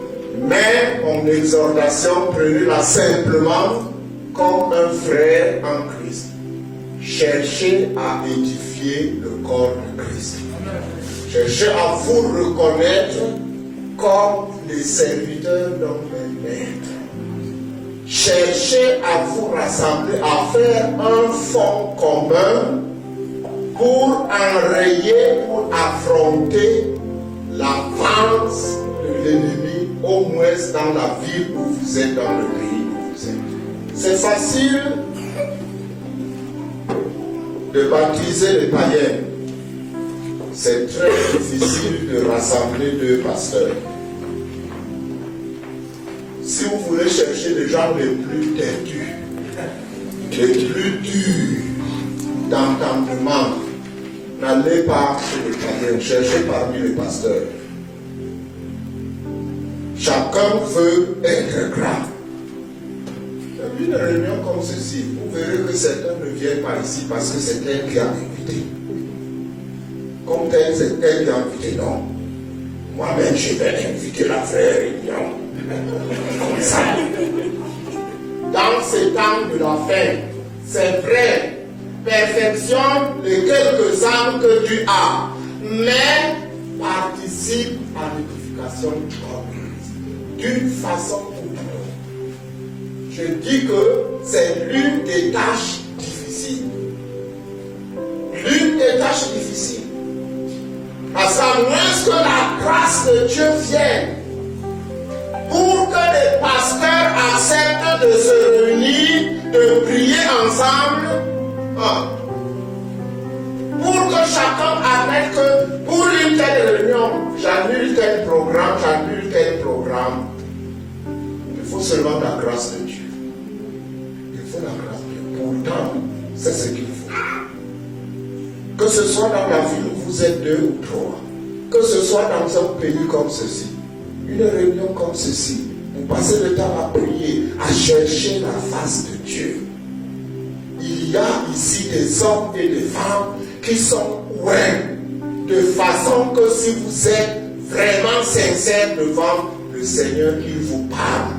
mais mon exhortation, prenez-la simplement comme un frère en Christ. Cherchez à édifier le corps de Christ. Cherchez à vous reconnaître comme les serviteurs d'un maître. Cherchez à vous rassembler, à faire un front commun pour enrayer, pour affronter l'avance de l'ennemi, au moins dans la ville où vous êtes, dans le pays où vous êtes. C'est facile de baptiser les païens. C'est très difficile de rassembler deux pasteurs. Si vous voulez chercher les gens les plus têtus, les plus durs d'entendement, n'allez pas chez les païens, cherchez parmi les pasteurs. Chacun veut être grand. Une réunion comme ceci, vous verrez que certains ne viennent pas ici parce que c'est elle qui a invité. Comme tel, c'est elle qui a invité, non. Moi-même, je vais inviter la vraie réunion. Comme ça. Dans ces temps de la fin, c'est vrai, perfectionne les quelques âmes que tu as, mais participe à l'édification du corps d'une façon ou d'une autre. Je dis que c'est l'une des tâches difficiles. L'une des tâches difficiles. À savoir que la grâce de Dieu vienne pour que les pasteurs acceptent de se réunir, de prier ensemble, pour que chacun admette que pour une telle réunion, j'annule tel programme, il faut seulement la grâce de Dieu. Il faut la grâce de Dieu. Pourtant, c'est ce qu'il faut. Que ce soit dans la ville où vous êtes deux ou trois, que ce soit dans un pays comme ceci, une réunion comme ceci, vous passez le temps à prier, à chercher la face de Dieu. Il y a ici des hommes et des femmes qui sont de façon que si vous êtes vraiment sincère devant le Seigneur, il vous parle.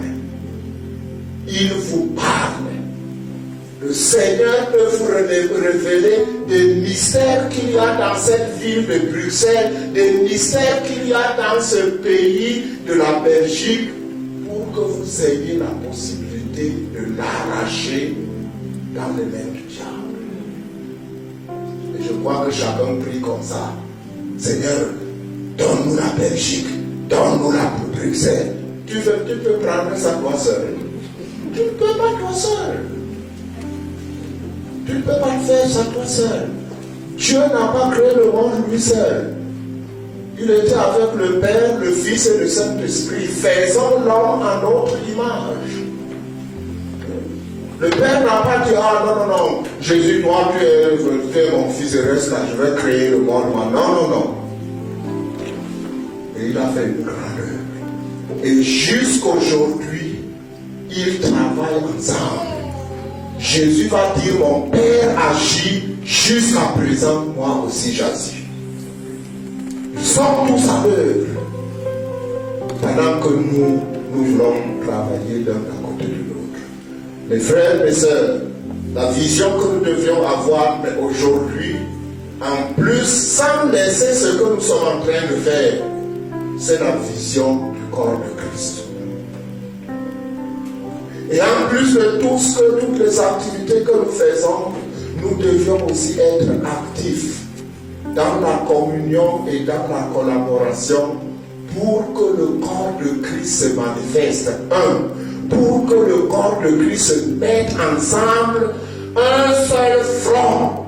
Il vous parle. Le Seigneur peut vous révéler des mystères qu'il y a dans cette ville de Bruxelles, des mystères qu'il y a dans ce pays de la Belgique, pour que vous ayez la possibilité de l'arracher dans les mains du diable. Et je crois que chacun prie comme ça. Seigneur, donne-nous la Belgique, donne-nous la Bruxelles. Tu peux prendre ça toi seul. Tu ne peux pas toi seul. Tu ne peux pas faire ça toi seul. Dieu n'a pas créé le monde lui seul. Il était avec le Père, le Fils et le Saint-Esprit. Faisons l'homme à notre image. Le Père n'a pas dit, ah non, non, non, Jésus, toi tu es mon fils et reste là, je vais créer le monde. Non, non, non. Et il a fait une grande œuvre. Et jusqu'aujourd'hui, ils travaillent ensemble. Jésus va dire, mon Père agit, jusqu'à présent, moi aussi j'agis. Ils sont tous à l'œuvre. Pendant que nous voulons travailler l'un à côté de l'autre. Mes frères, mes sœurs, la vision que nous devions avoir aujourd'hui, en plus, sans laisser ce que nous sommes en train de faire, c'est la vision du corps de Christ. Et en plus de toutes les activités que nous faisons, nous devions aussi être actifs dans la communion et dans la collaboration pour que le corps de Christ se manifeste. Pour que le corps de Christ se mette ensemble, un seul front,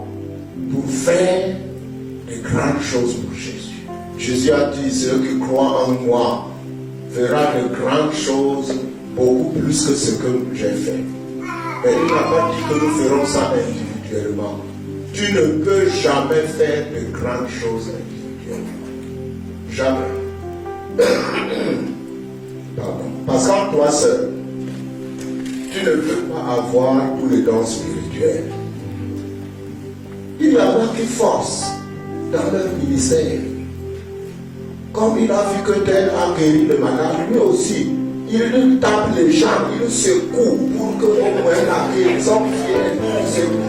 pour faire de grandes choses pour Jésus. Jésus a dit, ceux qui croient en moi verront de grandes choses, beaucoup plus que ce que j'ai fait. Mais il n'a pas dit que nous ferons ça individuellement. Tu ne peux jamais faire de grandes choses individuellement. Jamais. Pardon. Parce qu'en toi seul, tu ne peux pas avoir tous les dons spirituels. Il y en a qui forcent dans leur ministère. Comme il a vu que tel a guéri le malade, lui aussi, il tape les gens, il secoue pour que au moins la guérison vienne.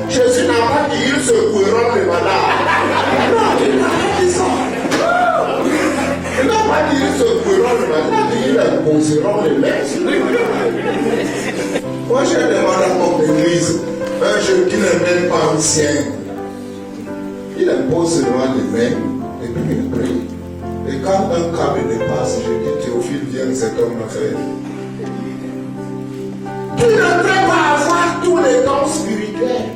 Jésus n'a pas dit ils secoueront les malades. Non, il n'a pas dit ça. Il n'a pas dit ils secoueront les malades, ils imposeront les mains. Moi j'ai demandé à mon église, un jeune qui n'est même pas ancien, il impose seulement les mains et puis il prie. Et quand un cas me dépasse, je dis Théophile, viens, cet homme m'a fait. Tu ne peux pas avoir tous les dons spirituels.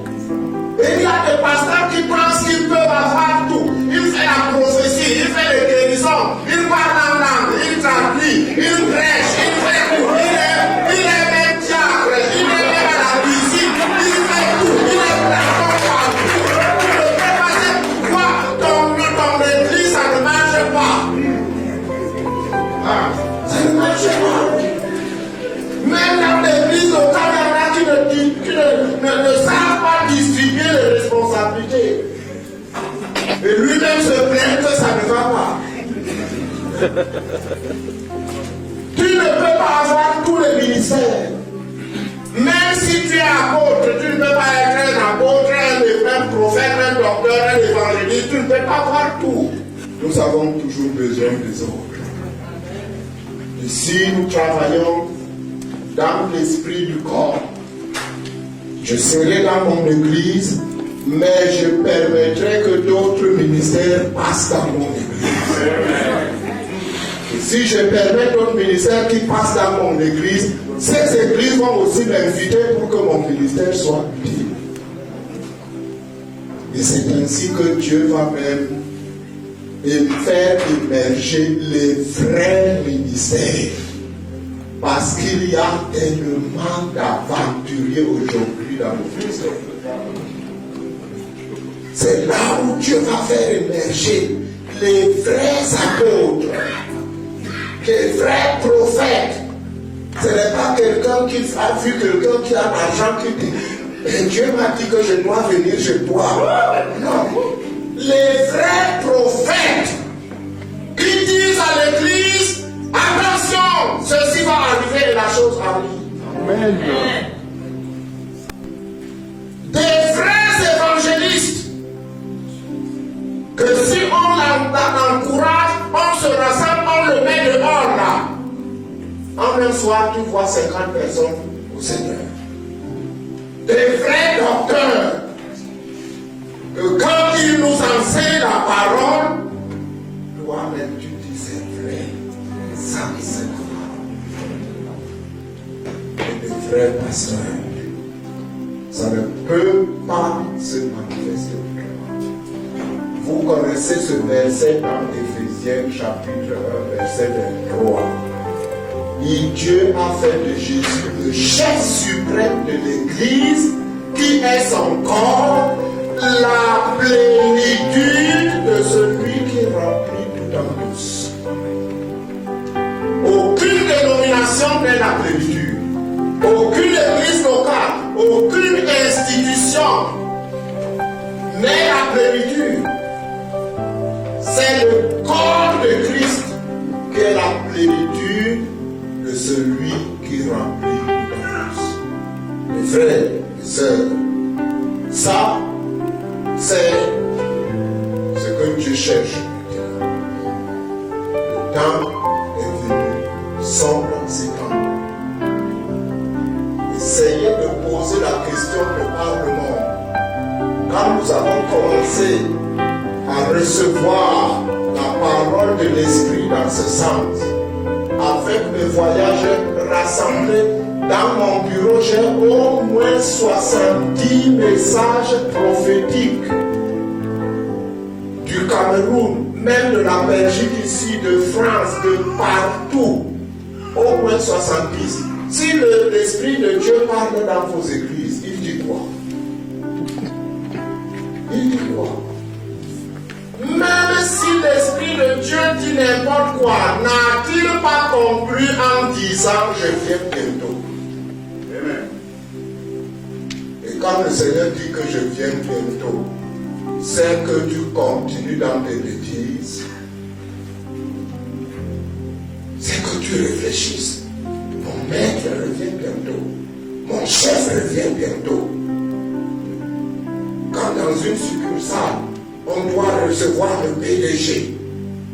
Et il y a des pasteurs qui pensent qu'ils peuvent avoir tout. Il fait la prophétie, il fait les guérisons, il parle en langue, il traduit, il prêche, il fait tout. Il est même diable, il est même à la visite, il fait tout, il est partout. Tu ne peux pas dire, quoi, ton église, ça ne marche pas. Ça ne marche pas. Même dans l'église locale, il y en a qui ne savent pas distribuer les responsabilités. Et lui-même se plaint que ça ne va pas. Tu ne peux pas avoir tous les ministères. Même si tu es apôtre, tu ne peux pas être un apôtre, un prophète, un docteur, un évangéliste, tu ne peux pas avoir tout. Nous avons toujours besoin des autres. Ici, nous travaillons dans l'esprit du corps. Je serai dans mon église, mais je permettrai que d'autres ministères passent dans mon église. Et si je permets d'autres ministères qui passent dans mon église, ces églises vont aussi m'inviter pour que mon ministère soit utile. Et c'est ainsi que Dieu va même faire émerger les vrais ministères. Parce qu'il y a tellement d'aventuriers aujourd'hui dans le ministère. C'est là où Dieu va faire émerger les vrais apôtres, les vrais prophètes. Ce n'est pas quelqu'un qui a vu quelqu'un qui a l'argent qui dit Dieu m'a dit que je dois venir chez toi. Non. Les vrais prophètes qui disent à l'église attention, ceci va arriver et la chose arrive. Amen. soir, tu vois 50 personnes au Seigneur. Des vrais docteurs. Que quand ils nous enseignent la parole, toi-même tu dis c'est vrai. Ça c'est la parole. Et les vrais pasteurs, ça ne peut pas se manifester autrement. Vous connaissez ce verset dans Éphésiens chapitre 1, verset 23. Et Dieu a fait de Jésus le chef suprême de l'Église, qui est son corps, la plénitude de celui qui remplit tout en tous. Aucune dénomination n'est la plénitude. Aucune église locale, aucune institution n'est la plénitude. C'est le corps de Christ qui est la plénitude de celui qui remplit tous. Mes frères et sœurs, ça, c'est ce que Dieu cherche. Le temps est venu, semble en ces temps. Essayez de poser la question de par le monde. Quand nous avons commencé à recevoir la parole de l'Esprit dans ce sens, avec mes voyageurs rassemblés dans mon bureau, j'ai au moins 70 messages prophétiques du Cameroun, même de la Belgique ici, de France, de partout. Au moins 70. Si l'Esprit de Dieu parle dans vos églises, il dit quoi? Il dit quoi? Même si l'Esprit de Dieu dit n'importe quoi, n'a-t-il pas conclu en disant je viens bientôt? Amen. Et quand le Seigneur dit que je viens bientôt, c'est que tu continues dans tes bêtises. C'est que tu réfléchisses. Mon maître revient bientôt. Mon chef revient bientôt. Quand dans une succursale, on doit recevoir le PDG,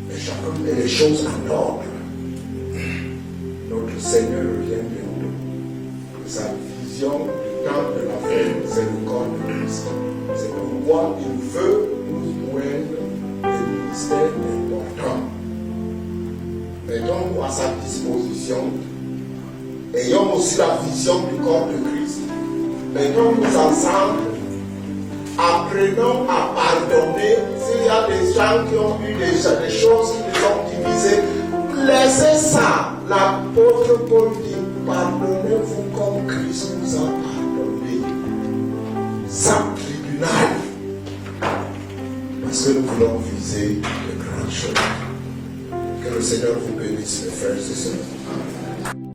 mais chacun met les choses en ordre. Notre Seigneur revient bientôt. Sa vision du temps de la fin, c'est le corps de Christ. C'est pourquoi il veut nous joindre des ministères importants. Mettons-nous à sa disposition. Ayons aussi la vision du corps de Christ. Mettons-nous ensemble. Apprenons à pardonner. S'il y a des gens qui ont eu des choses qui les ont divisées, laissez ça. L'apôtre Paul dit, pardonnez-vous comme Christ vous a pardonné. Sans tribunal. Parce que nous voulons viser de grandes choses. Que le Seigneur vous bénisse, mes frères et sœurs.